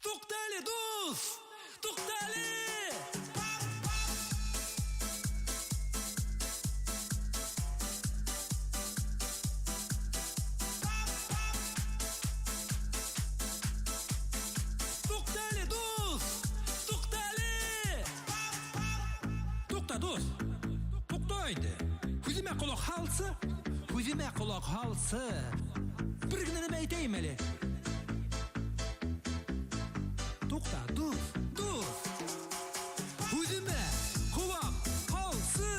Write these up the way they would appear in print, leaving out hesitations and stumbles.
Туктале, дус! Туктале! Туктале, дус! Туктале! Тукта, дус! Туктайды. Күзіме құлақ халсы? Күзіме құлақ халсы. Bir gün neme eyteyim eli. Tukta, dur. Yüzüme kulak halsı.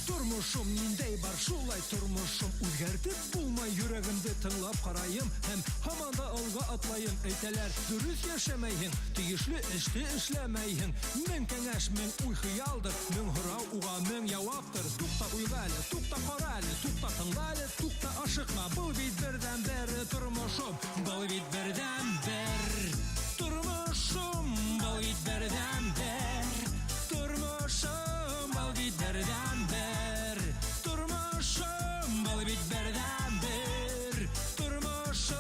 Turmuşum nindey bar şulay turmuşum Үзгәртеп булмай йөрәгемде тыңлап карайым Һәм һаман да алга атлайым Әйтәләр, дөрес яшәмәйһең Тиешле эште эшләмәйһең Мең кәңәш, мең уй хыялдыр Мең һорау уга мең җаваптыр Тукта уйла әле, тукта кара әле Тукта тыңла әле, тукта ашыкма Был бит бердән-бер тормышым Был бит бердән-бер тормышым Был бит бердән-бер тормышым Был бит бердән-бер тормышым Был бит бердән-бер тормышым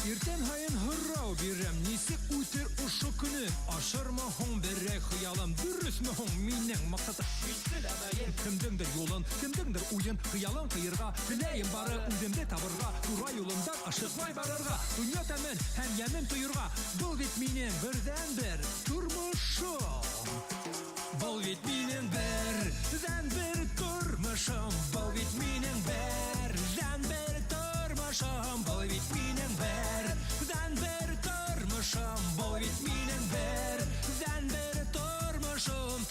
Иртән һайын һорау бирәм Нисек үтер ошо көне Ашырмы һуң берәк хыялым Дөресме һуң минең максатым Мин теләмәйем кемдеңдер юлын Кемдеңдер уен хыялын кыерга Теләйем бары үземде табырга Тура юлымдан ашыкмай барырга Дөнья тәмен һәм ямен тоерга Был бит минең бердән-бер тормышым Был бит минең бердән-бер тормышым Был бит минең бердән-бер тормышым Был бит минең бердән-бер тормышым Был бит минең бердән-бер тормышым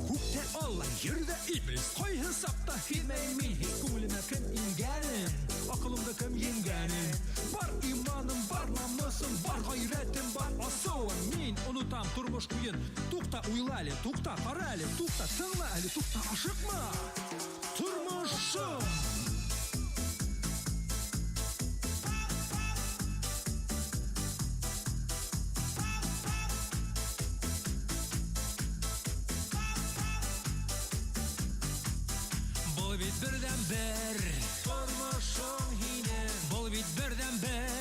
Күктә Алла, җирдә Иблис Кайһы сакта һизмәйм мин Күңелемә кем ингәнен Акылымда кем йенгәнен Бар иманым, бар намысым Бар гайрәтем, бар асуым Мин онытам тормыш куен Тукта уйла әле, тукта кара әле Тукта тыңла әле, тукта ашыкма Тормышым Бұл бит бердән-бер тормышым һинең Бұл бит бердән-бер